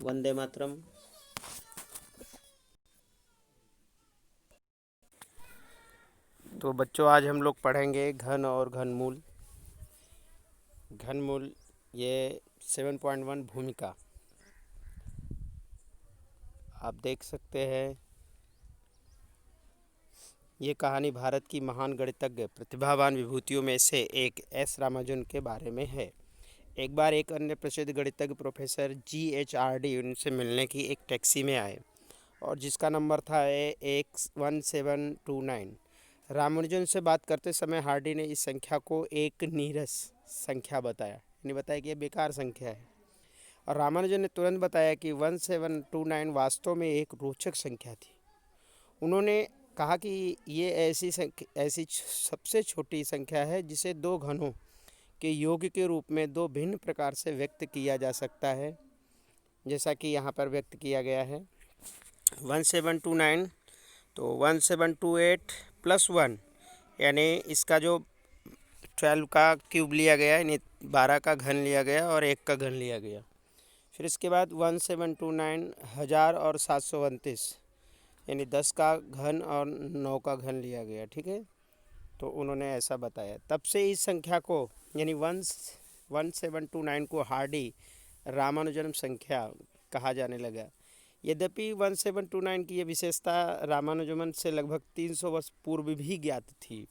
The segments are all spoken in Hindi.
वंदे मातरम। तो बच्चों, आज हम लोग पढ़ेंगे घन और घनमूल। घनमूल ये 7.1 भूमिका। आप देख सकते हैं, ये कहानी भारत की महान गणितज्ञ प्रतिभावान विभूतियों में से एक एस रामानुजन के बारे में है। एक बार एक अन्य प्रसिद्ध गणितज्ञ प्रोफेसर GHRD उनसे मिलने की एक टैक्सी में आए और जिसका नंबर था AX1729। रामानुजन से बात करते समय हार्डी ने इस संख्या को एक नीरस संख्या बताया, यानी बताया कि यह बेकार संख्या है। और रामानुजन ने तुरंत बताया कि 1729 वास्तव में एक रोचक संख्या थी। उन्होंने कहा कि ये ऐसी सबसे छोटी संख्या है जिसे दो घनों के योग के रूप में दो भिन्न प्रकार से व्यक्त किया जा सकता है, जैसा कि यहाँ पर व्यक्त किया गया है। 1729 तो 1728 प्लस 1, यानी इसका जो 12 का क्यूब लिया गया, यानी 12 का घन लिया गया और 1 का घन लिया गया। फिर इसके बाद 1729 1000 और 729, यानी 10 का घन और 9 का घन लिया गया। ठीक है, तो उन्होंने ऐसा बताया। तब से इस संख्या को यानी 1729 को हार्डी रामानुजन संख्या कहा जाने लगा। यद्यपि 1729 की यह विशेषता रामानुजन से लगभग 300 वर्ष पूर्व भी ज्ञात थी।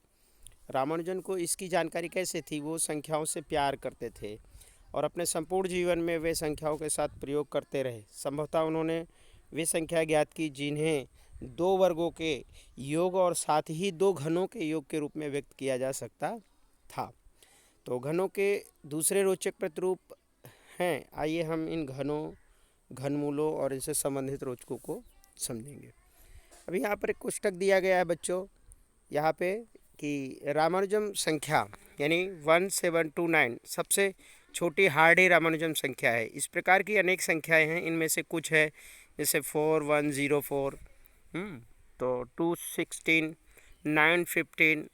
रामानुजन को इसकी जानकारी कैसे थी? वो संख्याओं से प्यार करते थे और अपने संपूर्ण जीवन में वे संख्याओं के साथ प्रयोग करते रहे। संभवतः उन्होंने वे संख्या ज्ञात की जिन्हें दो वर्गों के योग और साथ ही दो घनों के योग के रूप में व्यक्त किया जा सकता था। तो घनों के दूसरे रोचक प्रतिरूप हैं। आइए हम इन घनों, घनमूलों और इनसे संबंधित रोचकों को समझेंगे। अभी यहाँ पर एक कोष्टक दिया गया है बच्चों, यहाँ पे कि रामानुजन संख्या यानी 1729 सबसे छोटी हार्डी रामानुजन संख्या है। इस प्रकार की अनेक संख्याएं हैं, इनमें से कुछ है जैसे 4104, तो 216, 915,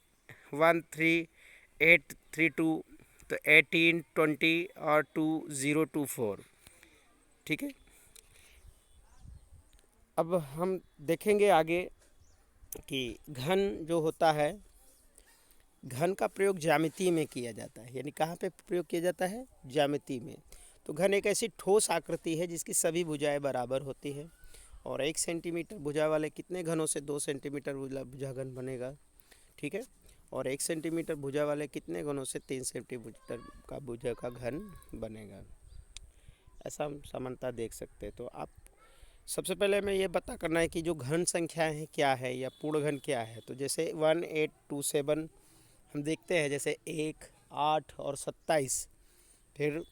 13832, तो 1820 और 2024। ठीक है, अब हम देखेंगे आगे कि घन जो होता है, घन का प्रयोग ज्यामिति में किया जाता है। यानी कहाँ पे प्रयोग किया जाता है? ज्यामिति में। तो घन एक ऐसी ठोस आकृति है जिसकी सभी भुजाएं बराबर होती हैं और 1 सेंटीमीटर भुजा वाले कितने घनों से 2 सेंटीमीटर भुजा घन बनेगा। ठीक है, और 1 सेंटीमीटर भुजा वाले कितने घनों से 3 सेंटीमीटर का भुजा का घन बनेगा। ऐसा हम समानता देख सकते हैं। तो आप सबसे पहले हमें ये पता करना है कि जो घन संख्याएं हैं क्या है या पूर्ण घन क्या है। तो जैसे 1827 हम देखते हैं, जैसे 1, 8 और 27, फिर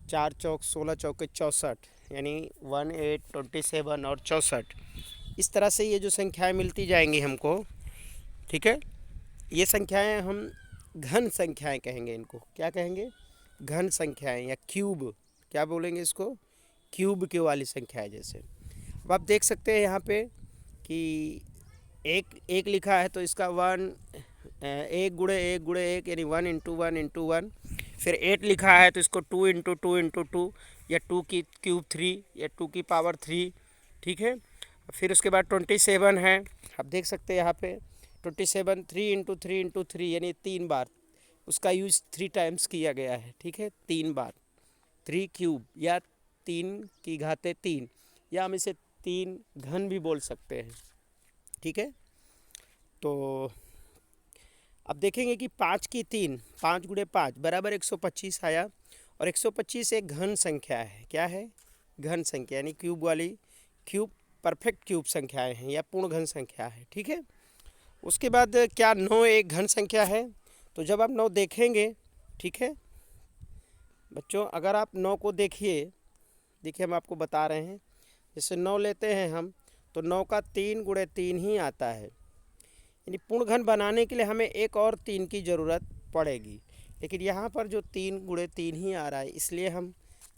4 चौक 16 चौके 64, यानी 1827 और 64। इस तरह से ये जो संख्याएं मिलती जाएंगी हमको। ठीक है, ये संख्याएं हम घन संख्याएं कहेंगे। इनको क्या कहेंगे? घन संख्याएं या क्यूब। क्या बोलेंगे इसको? क्यूब के वाली संख्याएं। जैसे अब आप देख सकते हैं यहाँ पे कि एक लिखा है, तो इसका 1 गुणे 1 गुणे 1, यानी 1 इंटू 1 इंटू 1। फिर 8 लिखा है तो इसको 2 इंटू 2 इंटू 2, या 2 की क्यूब 3, या 2 की पावर 3। ठीक है, फिर उसके बाद 27 है। आप देख सकते हैं यहाँ पे 27 3 इंटू 3 इंटू 3, यानी 3 बार उसका यूज 3 टाइम्स किया गया है। ठीक है, 3 बार 3 क्यूब या 3 की घाते 3, या हम इसे 3 घन भी बोल सकते हैं। ठीक है, तो अब देखेंगे कि 5 की 3, 5 गुणे 5 बराबर 125 आया। और 125 एक घन संख्या है। क्या है? घन संख्या, यानी क्यूब वाली, क्यूब परफेक्ट क्यूब संख्याएं हैं या पूर्ण घन संख्या है। ठीक है, उसके बाद क्या 9 एक घन संख्या है? तो जब आप 9 देखेंगे, ठीक है बच्चों, अगर आप 9 को देखिए हम आपको बता रहे हैं। जैसे 9 लेते हैं हम, तो 9 का 3 गुणे 3 ही आता है। यानी पूर्ण घन बनाने के लिए हमें एक और 3 की ज़रूरत पड़ेगी, लेकिन यहाँ पर जो 3 गुणे 3 ही आ रहा है, इसलिए हम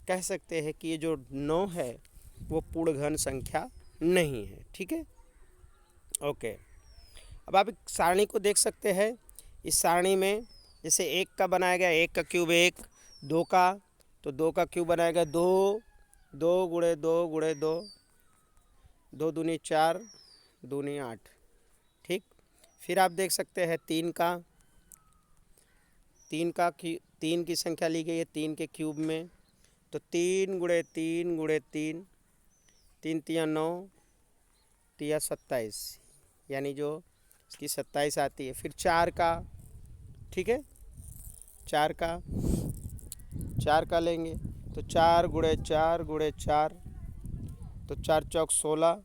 कह सकते हैं कि ये जो 9 है वो पूर्ण घन संख्या नहीं है। ठीक है, ओके। अब आप एक सारणी को देख सकते हैं। इस सारणी में जैसे 1 का बनाया गया, 1 का क्यूब 1, 2 का, तो 2 का क्यूब बनाएगा 2, 2 × 2 × 2, 2 दूनी 4, दूनी 8। ठीक। फिर आप देख सकते हैं 3 की संख्या ली गई है 3 के क्यूब में, तो 3 × 3 × 3, 3 तिया 9, तिया 27, यानी जो इसकी 27 आती है। फिर 4 का, ठीक है, 4 का लेंगे तो 4 × 4 × 4, तो 4 चौक 16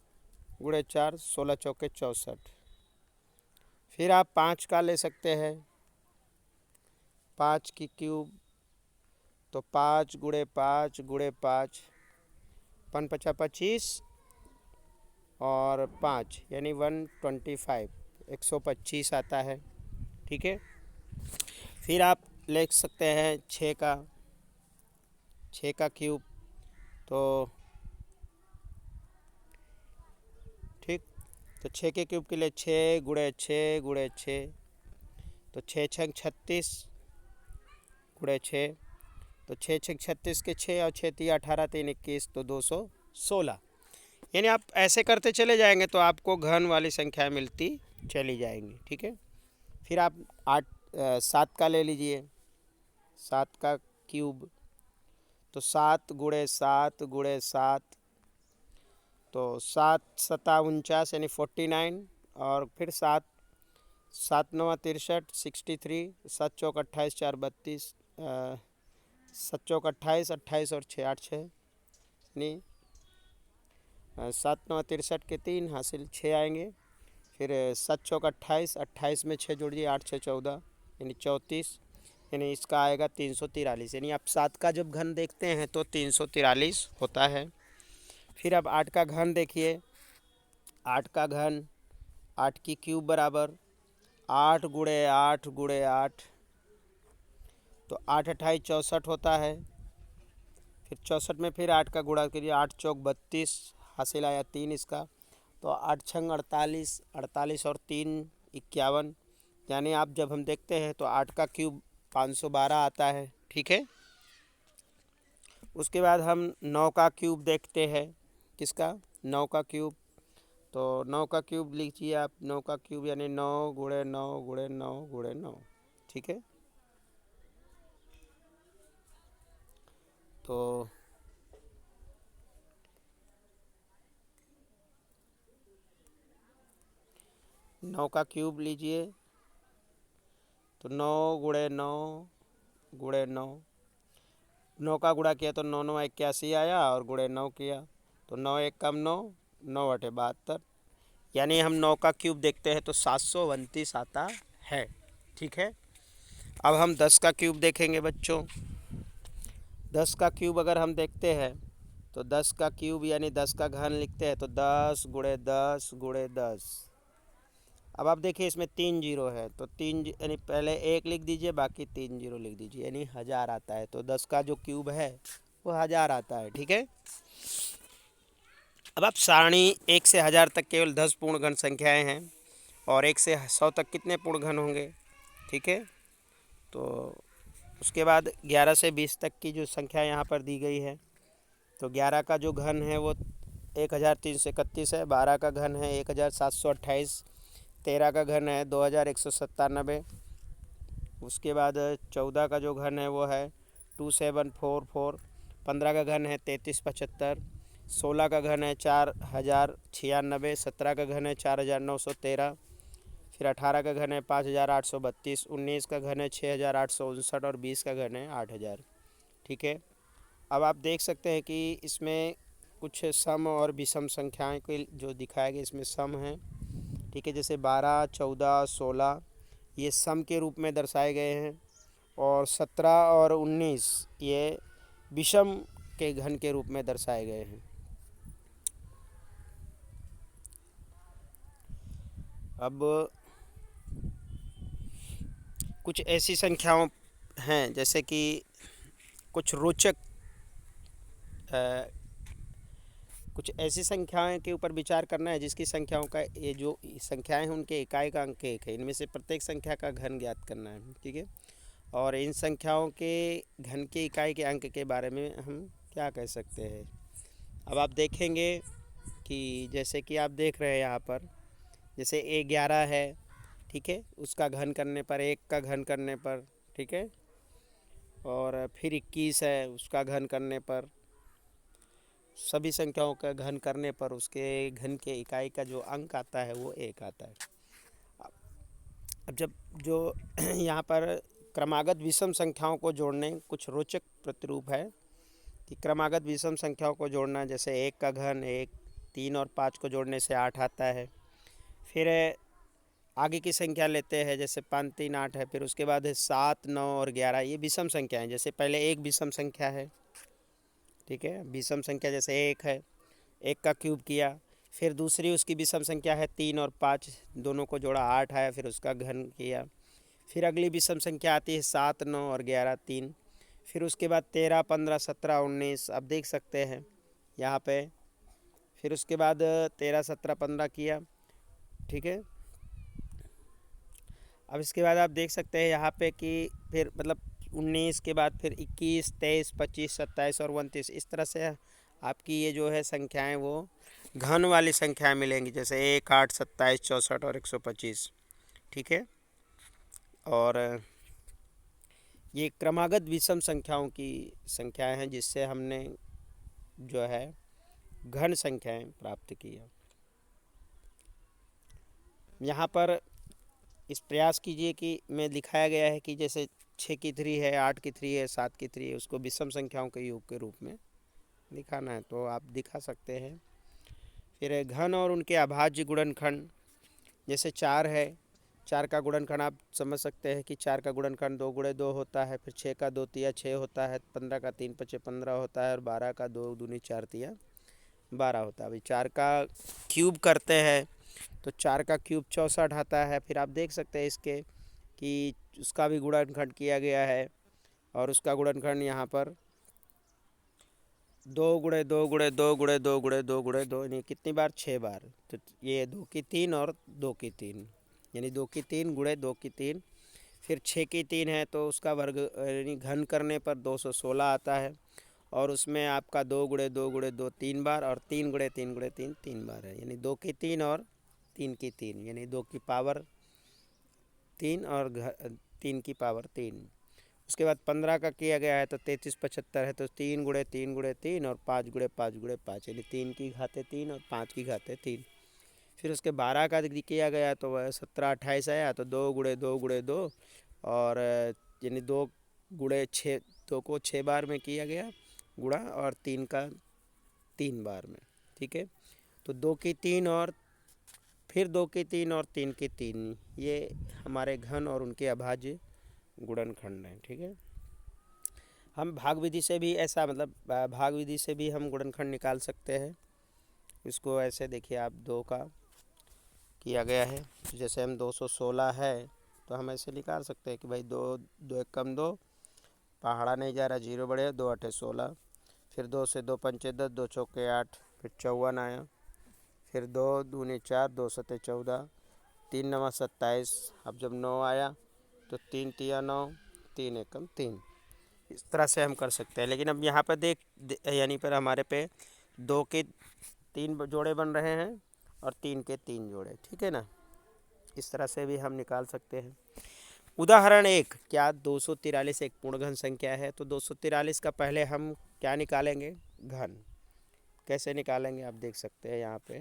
× 4, 16 चौके 64। फिर आप 5 का ले सकते हैं, 5 की क्यूब, तो 5 × 5 × 5, 5 × 5 = 25 और 5 यानी 125, 125 आता है। ठीक है। फिर आप ले सकते हैं 6 का क्यूब, तो ठीक, तो 6 के क्यूब के लिए 6 × 6 × 6, तो 6 छंग 36 × 6, तो 6 छंग 36 के 6 और 6 तिया 18, 3 21, तो 216। यानी आप ऐसे करते चले जाएंगे तो आपको घन वाली संख्या मिलती चली जाएंगी। ठीक है। फिर आप 7 का ले लीजिए, 7 का क्यूब, तो 7 × 7 × 7, तो 7 × 7 = 49 यानी 49, और फिर 7 7 × 9 = 63, 63, 7 चौक 28, 4 32, 7 चौक 28, 28 और 6 8 6, यानी 7 9 63 के 3 हासिल 6 आएंगे। फिर 7 चौक 28, 28 में 6 जोड़िए, 8 6 14, यानी 34, यानी इसका आएगा 343। यानी आप 7 का जब घन देखते हैं तो 343 होता है। फिर अब 8 का घन देखिए, 8 का घन, 8 की क्यूब बराबर 8 × 8 × 8, तो 8 28 64 होता है। फिर 64 में फिर 8 का गुणा करिए, 8 चौक 32, हासिल आया 3 इसका, तो 8 छंग 48, 48 और 3 51, यानी आप जब हम देखते हैं तो 8 का क्यूब 512 आता है। ठीक है। उसके बाद हम 9 का क्यूब देखते हैं, किसका, 9 का क्यूब, तो 9 का क्यूब लीजिए आप, 9 का क्यूब यानी 9 × 9 × 9 × 9। ठीक है। तो नौ का क्यूब लीजिए, तो 9 × 9 × 9, 9 का गुणा किया तो 9 9 81 आया, और गुणे 9 किया तो 9 1 कम 9, 9 8 72, यानी हम 9 का क्यूब देखते हैं तो 729 आता है। ठीक है। अब हम 10 का क्यूब देखेंगे बच्चों। 10 का क्यूब अगर हम देखते हैं तो 10 का क्यूब यानी 10 का घन लिखते हैं, तो 10 × 10 × 10। अब आप देखिए इसमें 3 जीरो है, तो 3 यानी पहले 1 लिख दीजिए, बाकी 3 जीरो लिख दीजिए, यानी 1000 आता है। तो 10 का जो क्यूब है वो 1000 आता है। ठीक है। अब आप सारणी 1 से 1000 तक केवल 10 पूर्ण घन संख्याएं हैं, और 1 से 100 तक कितने पूर्ण घन होंगे। ठीक है। तो उसके बाद 11 से 20 तक की जो संख्या यहाँ पर दी गई है, तो 11 का जो घन है वो 1331 है, 12 का घन है 1728, 13 का घन है 2197, उसके बाद 14 का जो घन है वो है 2744, 15 का घन है 3375, 16 का घन है 4096, 17 का घन है 4913, फिर 18 का घन है 5832, 19 का घन है 6859, और 20 का घन है 8000। ठीक है। अब आप देख सकते हैं कि इसमें कुछ सम और विषम संख्याएं को जो दिखाया गया इसमें सम हैं। ठीक है। जैसे 12 14 16 ये सम के रूप में दर्शाए गए हैं, और 17 और 19 ये विषम के घन के रूप में दर्शाए गए हैं। अब कुछ ऐसी संख्याओं हैं जैसे कि कुछ रोचक कुछ ऐसी संख्याएं के ऊपर विचार करना है जिसकी संख्याओं का, ये जो संख्याएं हैं उनके इकाई का अंक 1 है, इनमें से प्रत्येक संख्या का घन ज्ञात करना है। ठीक है। और इन संख्याओं के घन के इकाई के अंक के बारे में हम क्या कह सकते हैं, अब आप देखेंगे कि जैसे कि आप देख रहे हैं यहाँ पर, जैसे A11 है, ठीक है, उसका घन करने पर, 1 का घन करने पर, ठीक है, और फिर 21 है, उसका घन करने पर, सभी संख्याओं का घन करने पर उसके घन के इकाई का जो अंक आता है वो 1 आता है। अब जब जो यहाँ पर क्रमागत विषम संख्याओं को जोड़ने कुछ रोचक प्रतिरूप है कि क्रमागत विषम संख्याओं को जोड़ना, जैसे 1 का घन 1, 3 और 5 को जोड़ने से 8 आता है। फिर आगे की संख्या लेते हैं, जैसे 5 3 8 है, फिर उसके बाद है 7 9 और 11, ये विषम संख्या है। जैसे पहले एक विषम संख्या है, ठीक है, विषम संख्या जैसे 1 है, 1 का क्यूब किया, फिर दूसरी उसकी विषम संख्या है 3 और 5, दोनों को जोड़ा 8 आया, फिर उसका घन किया। फिर अगली विषम संख्या आती है 7 9 और 11 3, फिर उसके बाद 13 15 17 19, आप देख सकते हैं यहाँ पे। फिर उसके बाद 13 17 15 किया, ठीक है। अब इसके बाद आप देख सकते हैं यहाँ पे कि फिर मतलब 19 के बाद फिर 21 23 25 27 और 29, इस तरह से आपकी ये जो है संख्याएं वो घन वाली संख्याएं मिलेंगी, जैसे 1 8 27 64 और 125, ठीक है। और ये क्रमागत विषम संख्याओं की संख्याएं हैं जिससे हमने जो है घन संख्याएं प्राप्त की है। यहाँ पर इस प्रयास कीजिए कि में दिखाया गया है कि जैसे 6 की 3 है, 8 की 3 है, 7 की 3 है, उसको विषम संख्याओं के योग के रूप में दिखाना है तो आप दिखा सकते हैं। फिर घन और उनके अभाज्य गुणनखंड, जैसे 4 है, 4 का गुणनखंड आप समझ सकते हैं कि 4 का गुणनखंड 2 गुणे 2 होता है, फिर 6 का 2 तिया 6 होता है, 15 का 3 पचे 15 होता है, और 12 का 2 दूनी 4 तिया 12 होता है। अभी 4 का क्यूब करते हैं तो 4 का क्यूब 64 आता है। फिर आप देख सकते हैं इसके कि उसका भी गुणनखंड किया गया है, और उसका गुणनखंड यहाँ पर 2 गुणे 2 गुणे 2 गुणे 2 गुणे 2 गुणे 2, यानी कितनी बार, 6 बार। तो ये 2 की 3 और 2 की 3, यानी 2 की 3 गुणे 2 की 3। फिर 6 की 3 है तो उसका वर्ग यानी घन करने पर 216 आता है, और उसमें आपका 2 गुणे 2 गुणे 2 3 बार, और 3 गुणे 3 गुणे 3 3 बार है, यानी 2 की 3 और 3 की 3, यानी 2 की पावर 3 और 3 की पावर 3। उसके बाद 15 का किया गया है तो 33 75 है, तो 3 गुणे 3 गुणे 3 और 5 गुणे 5 गुणे 5, यानी 3 की घाते 3 और 5 की घाते 3। फिर उसके 12 का किया गया तो वह 17 28 आया, तो 2 गुणे 2 और यानी 2 गुणे 6, 2 को 6 बार में किया गया गुणा, और 3 का 3 बार में, ठीक है। तो 2 की 3 और फिर 2 की 3 और 3 की 3, ये हमारे घन और उनके अभाज्य गुणनखंड हैं, ठीक है। हम भाग विधि से भी ऐसा मतलब भाग विधि से भी हम गुणनखंड निकाल सकते हैं। इसको ऐसे देखिए आप, 2 का किया गया है, जैसे हम 216 है तो हम ऐसे निकाल सकते हैं कि भाई 2 2 1 कम 2, पहाड़ा नहीं जा रहा, 0 बढ़े, 2 8 16, फिर 2 से 2 पंचे 10, 2 चौके 8, फिर 54 आया, फिर 2 दूनी 4, 2 सते 14, 3 नवा 27, अब जब 9 आया तो 3 तिया 9, 3 एकम 3, इस तरह से हम कर सकते हैं। लेकिन अब यहाँ पर यानी पर हमारे पे 2 के 3 जोड़े बन रहे हैं और 3 के 3 जोड़े, ठीक है ना, इस तरह से भी हम निकाल सकते हैं। उदाहरण 1, क्या 243 एक पूर्णघन संख्या है? तो 243 का पहले हम क्या निकालेंगे, घन। कैसे निकालेंगे आप देख सकते हैं यहाँ पे,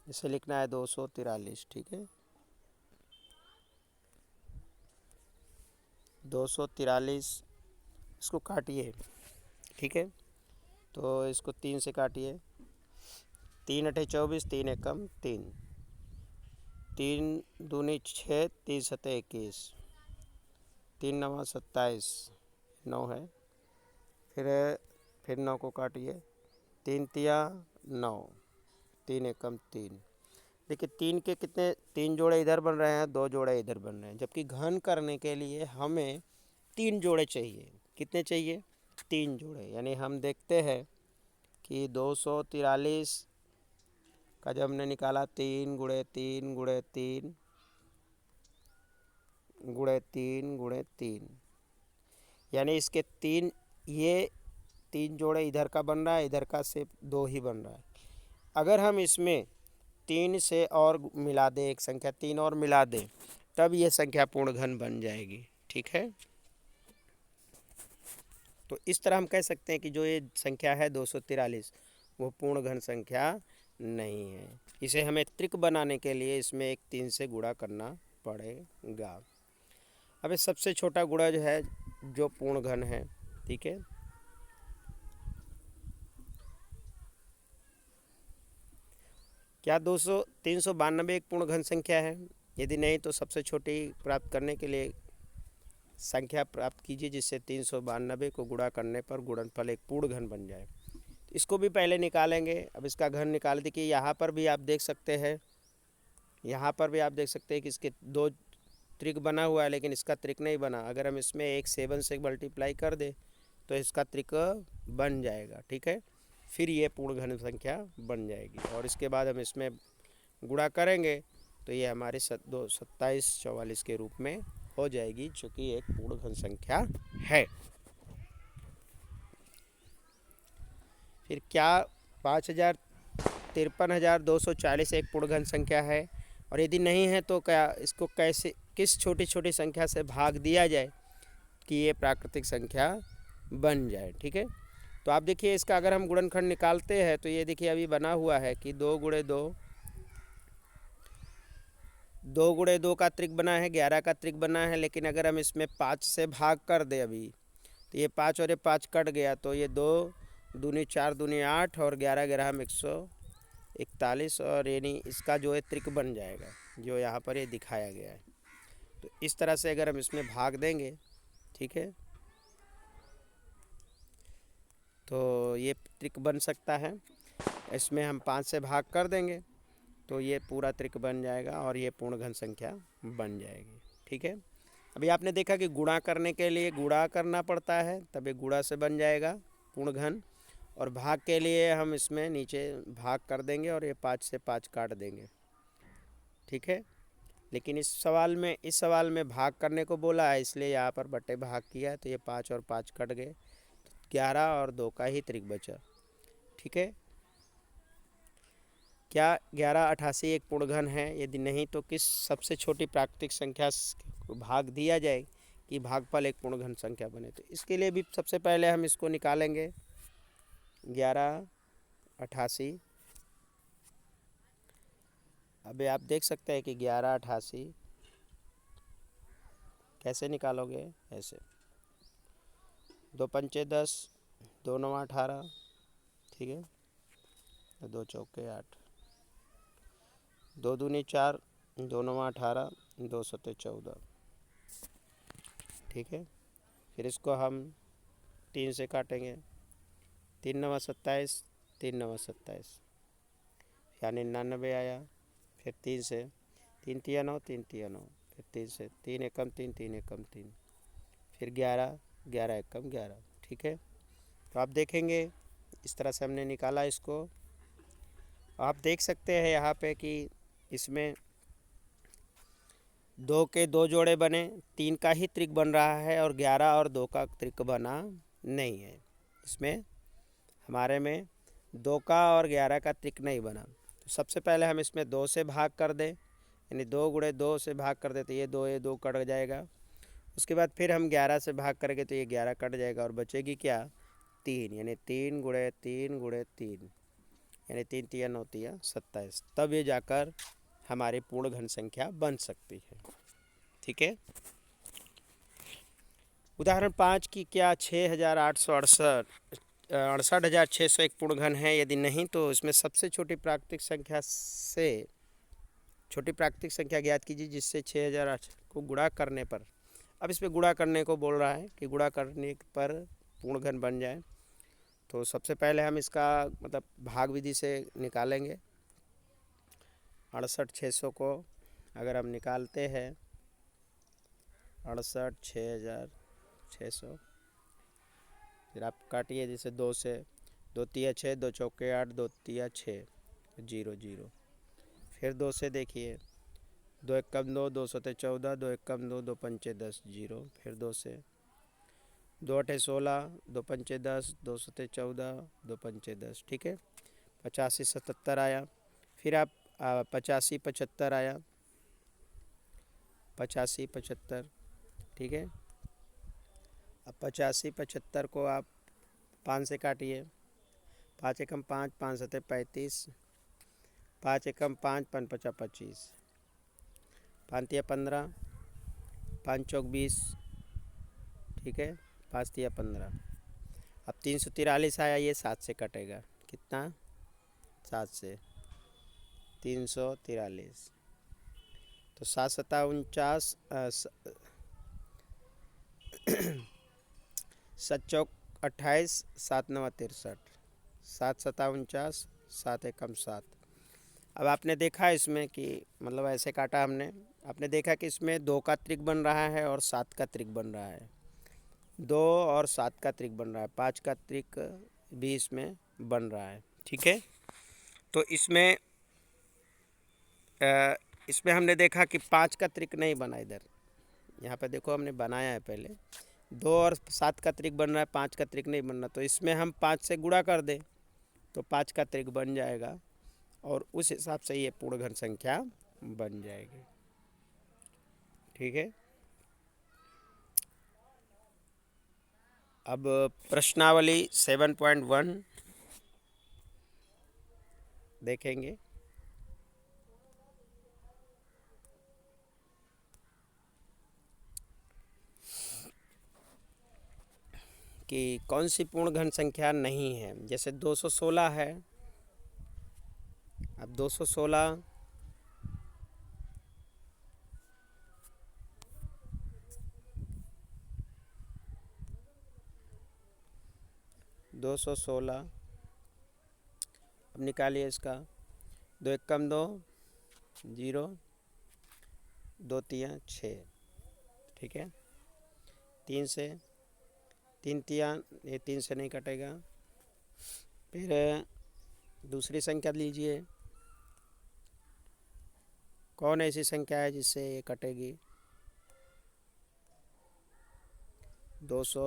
इसे लिखना है 243, ठीक है, 243, इसको काटिए, ठीक है, तो इसको 3 से काटिए, 3 अठे 24, 3 एकम 3, 3 दूनी 6, 3 सते 21, 3 नवा 27, 9 है, फिर 9 को काटिए, 3 तिया 9, 3 एकम 3। देखिए 3 के कितने, 3 जोड़े इधर बन रहे हैं, 2 जोड़े इधर बन रहे हैं, जबकि घन करने के लिए हमें 3 जोड़े चाहिए। कितने चाहिए, 3 जोड़े। यानी हम देखते हैं कि 243 का जब हमने निकाला, 3 गुणे 3 गुणे 3 गुणे 3 गुणे 3, यानी इसके 3, ये 3 जोड़े इधर का बन रहा है, इधर का सिर्फ 2 ही बन रहा है। अगर हम इसमें 3 से और मिला दें, एक संख्या 3 और मिला दें, तब ये संख्या पूर्ण घन बन जाएगी। ठीक है, तो इस तरह हम कह सकते हैं कि जो ये संख्या है 243 वो पूर्ण घन संख्या नहीं है। इसे हमें त्रिक बनाने के लिए इसमें एक 3 से गुणा करना पड़ेगा। अब ये सबसे छोटा गुणज है जो पूर्ण घन है। ठीक है, क्या 392 एक पूर्ण घन संख्या है? यदि नहीं तो सबसे छोटी प्राप्त करने के लिए संख्या प्राप्त कीजिए जिससे 392 को गुणा करने पर गुणनफल एक पूर्ण घन बन जाए। इसको भी पहले निकालेंगे। अब इसका घन निकाल देखिए, यहाँ पर भी आप देख सकते हैं, यहाँ पर भी आप देख सकते हैं कि इसके 2 त्रिक बना हुआ है, लेकिन इसका त्रिक नहीं बना। अगर हम इसमें एक 7 से मल्टीप्लाई कर दें तो इसका त्रिक बन जाएगा। ठीक है, फिर ये पूर्ण घन संख्या बन जाएगी और इसके बाद हम इसमें गुणा करेंगे तो ये हमारे 27 44 के रूप में हो जाएगी, जो कि एक पूर्ण घन संख्या है। फिर क्या 53,240 एक पूर्ण घन संख्या है? और यदि नहीं है तो क्या इसको कैसे, किस छोटी छोटी संख्या से भाग दिया जाए कि ये प्राकृतिक संख्या बन जाए? ठीक है, तो आप देखिए इसका अगर हम गुणनखंड निकालते हैं तो ये देखिए अभी बना हुआ है कि 2 गुणे 2 का त्रिक बना है, 11 का त्रिक बना है। लेकिन अगर हम इसमें 5 से भाग कर दे अभी तो ये 5 और ये 5 कट गया, तो ये 2 दूनी 4 दूनी 8 और 11 ग्राम 141 और यानी इसका जो है त्रिक बन जाएगा जो यहाँ पर ये दिखाया गया है। तो इस तरह से अगर हम इसमें भाग देंगे, ठीक है, तो ये त्रिक बन सकता है। इसमें हम 5 से भाग कर देंगे तो ये पूरा त्रिक बन जाएगा और ये पूर्ण घन संख्या बन जाएगी। ठीक है, अभी आपने देखा कि गुणा करने के लिए गुणा करना पड़ता है, तब ये गुणा से बन जाएगा पूर्ण घन, और भाग के लिए हम इसमें नीचे भाग कर देंगे और ये 5 से 5 काट देंगे। ठीक है, लेकिन इस सवाल में भाग करने को बोला है, इसलिए यहाँ पर बटे भाग किया है, तो ये 5 और 5 कट गए, 11 और 2 का ही त्रिक बचा। ठीक है, क्या 1188 एक पूर्ण घन है? यदि नहीं तो किस सबसे छोटी प्राकृतिक संख्या को भाग दिया जाए कि भागफल एक पूर्ण घन संख्या बने? तो इसके लिए भी सबसे पहले हम इसको निकालेंगे 1188। अभी आप देख सकते हैं कि 1188 कैसे निकालोगे? ऐसे 2 पंचे 10, 2 नवा 18, ठीक है, 2 चौके 8, 2 दूनी 4, 2 नवा 18, 2 सत्ते 14। ठीक है, फिर इसको हम 3 से काटेंगे, 3 नवा 27, 3 नवा 27, यानी 99 आया। फिर 3 से 3 तिया 9, 3 तिया 9, फिर 3 से 3 एकम 3, 3 एकम 3, फिर 11, 11 एकम 11। ठीक है, तो आप देखेंगे इस तरह से हमने निकाला इसको। आप देख सकते हैं यहाँ पे कि इसमें 2 के 2 जोड़े बने, 3 का ही त्रिक बन रहा है और 11 और 2 का त्रिक बना नहीं है। इसमें हमारे में 2 का और 11 का त्रिक नहीं बना। तो सबसे पहले हम इसमें 2 से भाग कर दें, यानी 2 गुणे 2 से भाग कर दे तो ये 2 कट जाएगा। उसके बाद फिर हम 11 से भाग करेंगे तो ये 11 कट जाएगा और बचेगी क्या? 3, यानी 3 गुणे 3 गुणे 3, यानी 3 तिया 9 तिया 27। तब ये जाकर हमारी पूर्ण घन संख्या बन सकती है। ठीक है, उदाहरण 5 की क्या 68,600 एक पूर्ण घन है? यदि नहीं तो इसमें सबसे छोटी प्राकृतिक संख्या से छोटी प्राकृतिक संख्या ज्ञात कीजिए जिससे 6008 को गुणा करने पर, अब इसमें गुणा करने को बोल रहा है कि गुणा करने पर पूर्ण घन बन जाए। तो सबसे पहले हम इसका मतलब भाग विधि से निकालेंगे। 68,600 को अगर हम निकालते हैं, 68,600, फिर आप काटिए जैसे 2 से, 2 तिया 6, 2 चौके 8, 2 तिया 6, 0 0। फिर 2 से देखिए, 2 एकम 2, 2 सत्ते 14, 2 एकम 2, 2 पंचे 10, 0। फिर 2 से दो अठे 16, दो पंचे 10, दो सते 14, दो पंचे 10, ठीक है। 85 77 आया। फिर आप 85 75 आया, 85 75, ठीक है। अब 85 75 को आप 5 से काटिए। 5 एकम 5, 5 सते 35, 5 एकम 5, 5 पचा 25, 5 तिया 15, 5 चौक 20, ठीक है। 5 तिया 15। अब 343 आया, ये 7 से कटेगा। कितना? 7 से 343। तो 7 सता 49, 7 चौक 28, 7 नवा 63, 7 सता 49, 7 एकम 7। अब आपने देखा इसमें कि मतलब ऐसे काटा हमने, आपने देखा कि इसमें 2 का त्रिक बन रहा है और 7 का त्रिक बन रहा है। 2 और 7 का त्रिक बन रहा है, 5 का त्रिक भी इसमें बन रहा है, ठीक है। तो इसमें हमने देखा कि 5 का त्रिक नहीं बना इधर। यहाँ पे देखो हमने बनाया है पहले। 2 और 7 का त्रिक बन रहा है, 5 का त्रिक नहीं बन रहा। तो इसमें हम 5 से गुणा कर दें तो 5 का त्रिक बन जाएगा और उस हिसाब से ये पूर्ण घन संख्या बन जाएगी, ठीक है। अब प्रश्नावली 7.1 देखेंगे कि कौन सी पूर्ण घन संख्या नहीं है। जैसे 216 है। अब 216 216, अब निकालिए इसका। 2 एकम 2, 0, 2 तिया 6, ठीक है। 3 से 3 तिया, ये 3 से नहीं कटेगा। फिर दूसरी संख्या लीजिए। कौन ऐसी संख्या है जिससे ये कटेगी? 200